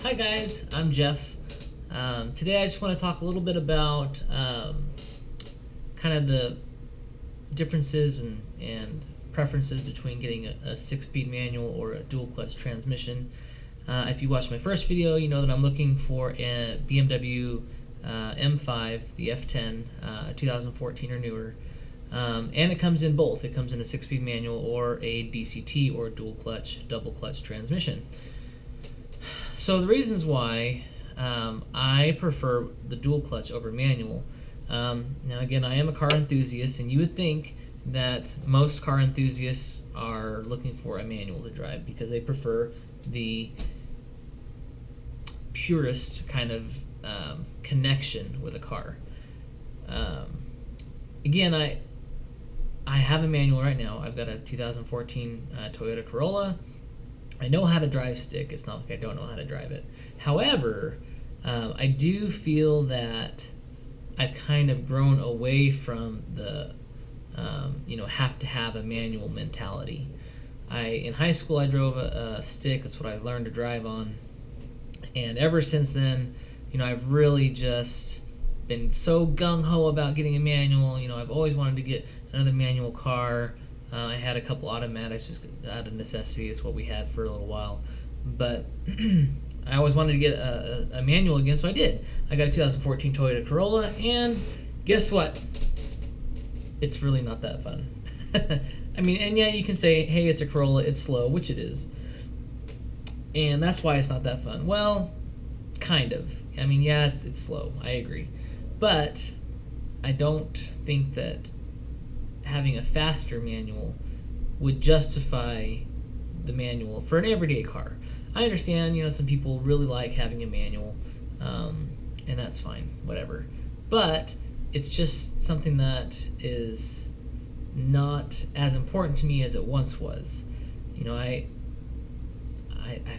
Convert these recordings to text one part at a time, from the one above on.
Hi guys, I'm Jeff. Today I just want to talk a little bit about kind of the differences and preferences between getting a 6-speed manual or a dual clutch transmission. If you watched my first video, you know that I'm looking for a BMW M5, the F10, 2014 or newer. And it comes in both. It comes in a 6-speed manual or a DCT or dual clutch, double clutch transmission. So the reasons why I prefer the dual clutch over manual. Now again, I am a car enthusiast, and you would think that most car enthusiasts are looking for a manual to drive because they prefer the purest kind of connection with a car. Again, I have a manual right now. I've got a 2014 Toyota Corolla. I know how to drive stick. It's not like I don't know how to drive it. However, I do feel that I've kind of grown away from the have to have a manual mentality. In high school I drove a stick. That's what I learned to drive on, and ever since then, I've really just been so gung-ho about getting a manual. I've always wanted to get another manual car. I had a couple automatics just out of necessity. It's what we had for a little while. But I always wanted to get a manual again, so I did. I got a 2014 Toyota Corolla, and guess what? It's really not that fun. I mean, and yeah, you can say, hey, it's a Corolla, it's slow, which it is. And that's why it's not that fun. Well, kind of. I mean, yeah, it's slow. I agree. But I don't think that having a faster manual would justify the manual for an everyday car. I understand, some people really like having a manual, and that's fine, whatever. But it's just something that is not as important to me as it once was. I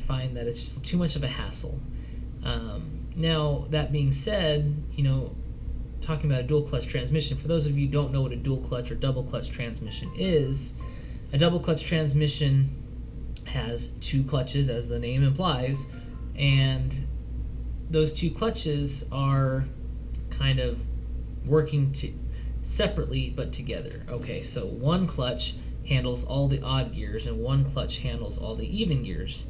find that it's just too much of a hassle. Now, that being said, talking about a dual clutch transmission, for those of you who don't know what a dual clutch or double clutch transmission is, a double clutch transmission has two clutches, as the name implies, and those two clutches are kind of working separately but together. Okay, so one clutch handles all the odd gears and one clutch handles all the even gears.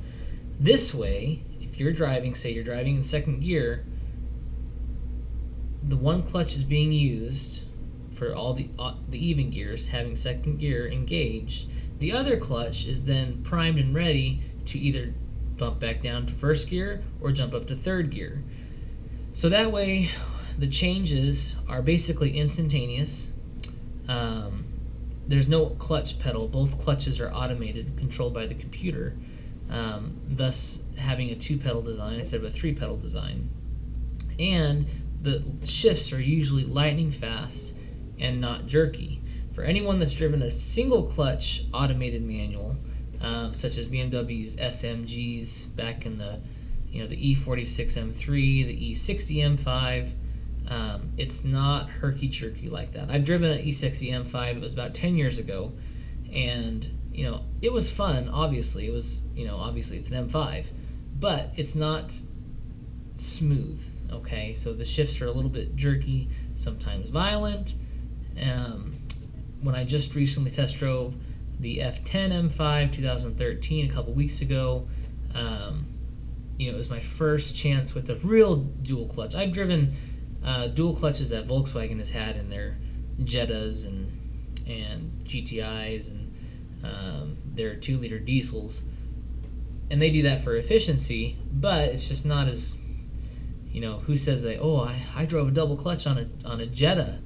This way, if you're driving, say you're driving in second gear, the one clutch is being used for all the even gears, having second gear engaged. The other clutch is then primed and ready to either bump back down to first gear or jump up to third gear. So that way, the changes are basically instantaneous. There's no clutch pedal. Both clutches are automated, controlled by the computer, thus having a 2-pedal design instead of a 3-pedal design. And the shifts are usually lightning fast and not jerky. For anyone that's driven a single clutch automated manual, such as BMW's SMGs back in the E46 M3, the E60 M5, it's not herky-jerky like that. I've driven an E60 M5. It was about 10 years ago, and it was fun. Obviously, it was obviously it's an M5, but it's not smooth. Okay, so the shifts are a little bit jerky, sometimes violent. When I just recently test drove the F10 M5 2013 a couple weeks ago, it was my first chance with a real dual clutch. I've driven dual clutches that Volkswagen has had in their Jettas and GTIs and their 2-liter diesels, and they do that for efficiency, but it's just not as who says that? Oh, I drove a double clutch on a Jetta.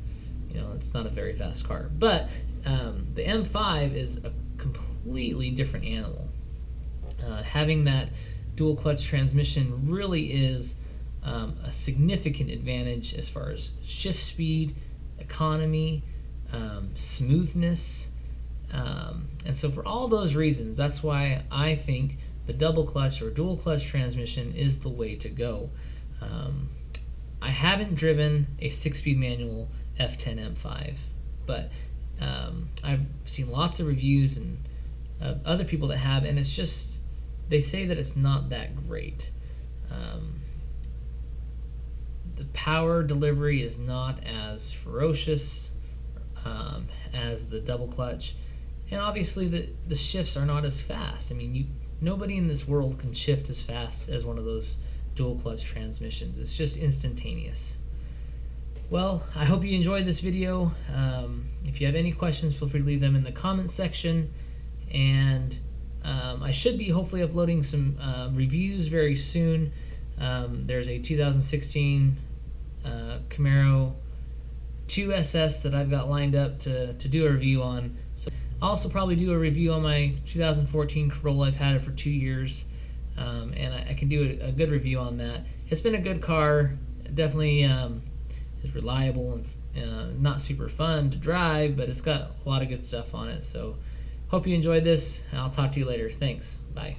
It's not a very fast car. But the M5 is a completely different animal. Having that dual clutch transmission really is a significant advantage as far as shift speed, economy, smoothness, and so for all those reasons, that's why I think the double clutch or dual clutch transmission is the way to go. I haven't driven a 6-speed manual F10 M5, but I've seen lots of reviews of other people that have, and it's just, they say that it's not that great. The power delivery is not as ferocious as the double clutch, and obviously the shifts are not as fast. I mean, nobody in this world can shift as fast as one of those dual clutch transmissions. It's just instantaneous. Well, I hope you enjoyed this video. If you have any questions, feel free to leave them in the comments section, and I should be hopefully uploading some reviews very soon. There's a 2016 Camaro 2SS that I've got lined up to do a review on. So I'll also probably do a review on my 2014 Corolla. I've had it for 2 years, and I can do a good review on that. It's been a good car. Definitely is reliable and not super fun to drive, but it's got a lot of good stuff on it. So hope you enjoyed this. I'll talk to you later. Thanks. Bye.